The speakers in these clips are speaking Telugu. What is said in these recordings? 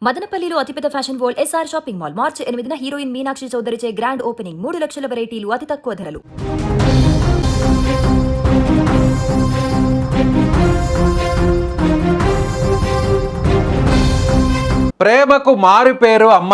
మదనపల్లిలో అతిపెద్ద fashion world SR shopping mall మార్చి 8న హీరోయిన్ మీనాక్షి చౌదరిచే గ్రాండ్ ఓపెనింగ్ 3 లక్షల వెరైటీలు అతి తక్కువ ధరలు. ప్రేమకు మారు పేరు అమ్మ.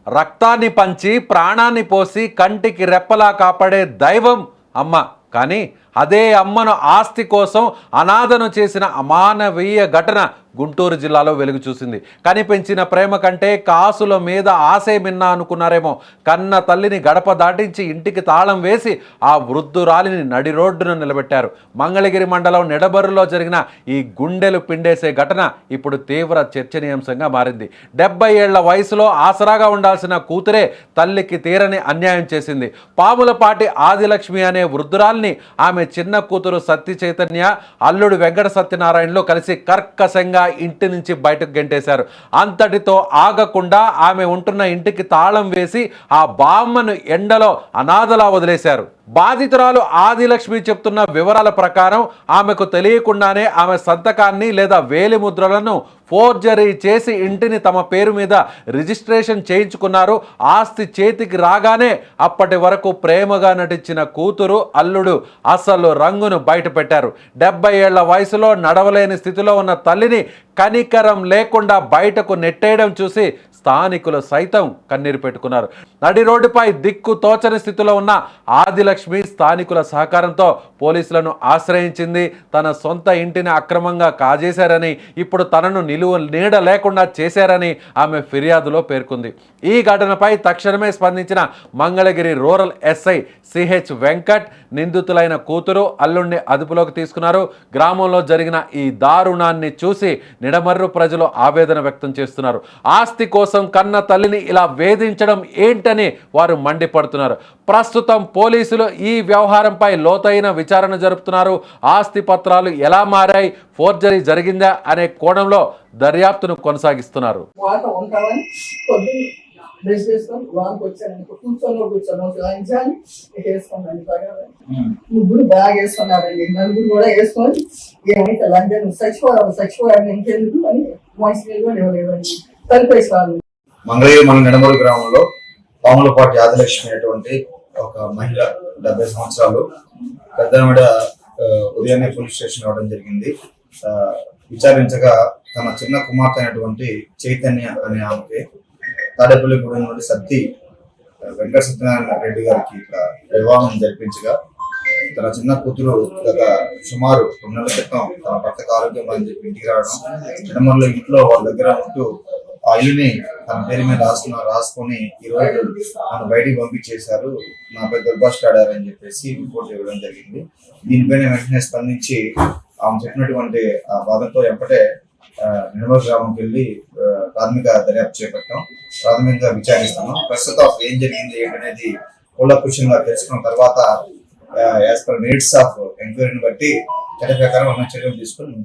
రక్తాన్ని పంచి ప్రాణాన్ని పోసి కంటికి రెప్పలా కాపాడే దైవం అమ్మ. కానీ అదే అమ్మను ఆస్తి కోసం అనాథను చేసిన అమానవీయ ఘటన గుంటూరు జిల్లాలో వెలుగు చూసింది. కనిపెంచిన ప్రేమ కంటే కాసుల మీద ఆశే మిన్నా అనుకున్నారేమో. కన్న తల్లిని గడప దాటించి ఇంటికి తాళం వేసి ఆ వృద్ధురాలిని నడి రోడ్డున నిలబెట్టారు. మంగళగిరి మండలం నిడబర్రులో జరిగిన ఈ గుండెలు పిండేసే ఘటన ఇప్పుడు తీవ్ర చర్చనీయాంశంగా మారింది. 70 ఏళ్ల వయసులో ఆసరాగా ఉండాల్సిన కూతురే తల్లికి తీరని అన్యాయం చేసింది. పాములపాటి ఆదిలక్ష్మి అనే వృద్ధురాలిని ఆమె చిన్న కూతురు సత్య చైతన్య, అల్లుడు వెంకట సత్యనారాయణలో కలిసి కర్కశంగా ఇంటి నుంచి బయటకు గెంటేశారు. అంతటితో ఆగకుండా ఆమె ఉంటున్న ఇంటికి తాళం వేసి ఆ బామ్మను ఎండలో అనాథలా వదిలేశారు. బాధితురాలు ఆదిలక్ష్మి చెప్తున్న వివరాల ప్రకారం ఆమెకు తెలియకుండానే ఆమె సంతకాన్ని లేదా వేలిముద్రలను ఫోర్జరీ చేసి ఇంటిని తమ పేరు మీద రిజిస్ట్రేషన్ చేయించుకున్నారు. ఆస్తి చేతికి రాగానే అప్పటి వరకు ప్రేమగా నటించిన కూతురు, అల్లుడు అసలు రంగును బయటపెట్టారు. 70 ఏళ్ల వయసులో నడవలేని స్థితిలో ఉన్న తల్లిని కనికరం లేకుండా బయటకు నెట్టేయడం చూసి స్థానికులు సైతం కన్నీరు పెట్టుకున్నారు. నడి రోడ్డుపై దిక్కు తోచని స్థితిలో ఉన్న ఆదిలక్ష్మి స్థానికుల సహకారంతో పోలీసులను ఆశ్రయించింది. తన సొంత ఇంటిని అక్రమంగా కాజేశారని, ఇప్పుడు తనను నీడ లేకుండా చేశారని ఆమె ఫిర్యాదులో పేర్కొంది. ఈ ఘటనపై తక్షణమే స్పందించిన Mangalagiri rural SI CH Venkat నిందితులైన కూతురు, అల్లుడిని అదుపులోకి తీసుకున్నారు. గ్రామంలో జరిగిన ఈ దారుణాన్ని చూసి నిడమర్రు ప్రజలు ఆవేదన వ్యక్తం చేస్తున్నారు. ఆస్తి కోసం కన్న తల్లిని ఇలా వేధించడం ఏంటని వారు మండిపడుతున్నారు. ప్రస్తుతం పోలీసులు ఈ వ్యవహారంపై లోతైన విచారణ జరుపుతున్నారు. ఆస్తి పత్రాలు ఎలా మారాయి, ఫోర్జరీ జరిగిందా అనే కోణంలో దర్యాప్తును కొనసాగిస్తున్నారు. ముగ్గురు బ్యాగ్ వేసుకున్నారండి, నలుగురు కూడా వేసుకొని ఏమైతే లంచం చచ్చిపోయారు ఇంకెందుకు అని ఇవ్వలేదండి, కలిపేసారు. మంగళగిరి మన నిడమూరు గ్రామంలో పాములపాటి ఆదిలక్ష్మి అనేటువంటి ఒక మహిళ 70 సంవత్సరాలు పెద్దనమిడ ఉదయాన్నే పోలీస్ స్టేషన్ రావడం జరిగింది. విచారించగా తన చిన్న కుమార్తె అయినటువంటి చైతన్య అనే ఆమెకి తాడేపల్లిగూడెం నుండి వెంకట సత్యనారాయణ రెడ్డి గారికి ఇక్కడ వివాహం జరిపించగా తన చిన్న కూతురు గత సుమారు 2 నెలల క్రితం తన భర్తకు ఆరోగ్యం అని చెప్పి ఇంటికి రావడం, నిడమర్లో ఇంట్లో వాళ్ళ దగ్గర ఉంటూ ఆ ఇల్లుని తన పేరు మీద రాసుకొని ఈరోజు నన్ను బయటికి పంపించేశారు, నాపై దుర్భాషలాడారని చెప్పేసి రిపోర్ట్ ఇవ్వడం జరిగింది. దీనిపైన వెంటనే స్పందించి ఆమె చెప్పినటువంటి ఆ బాధతో ఎప్పటే నిడమూరు గ్రామంకి వెళ్ళి ప్రాథమిక దర్యాప్తు చేపట్టాం. ప్రాథమికంగా విచారిస్తున్నాం. ప్రస్తుతం ఏం జరిగింది ఏంటనేది కూలంకషంగా తెలుసుకున్న తర్వాత యాజ్ పర్ మెరిట్స్ ఆఫ్ ఎంక్వైరీని బట్టి చట్ట ప్రకారం ఉన్న చర్యలు తీసుకుని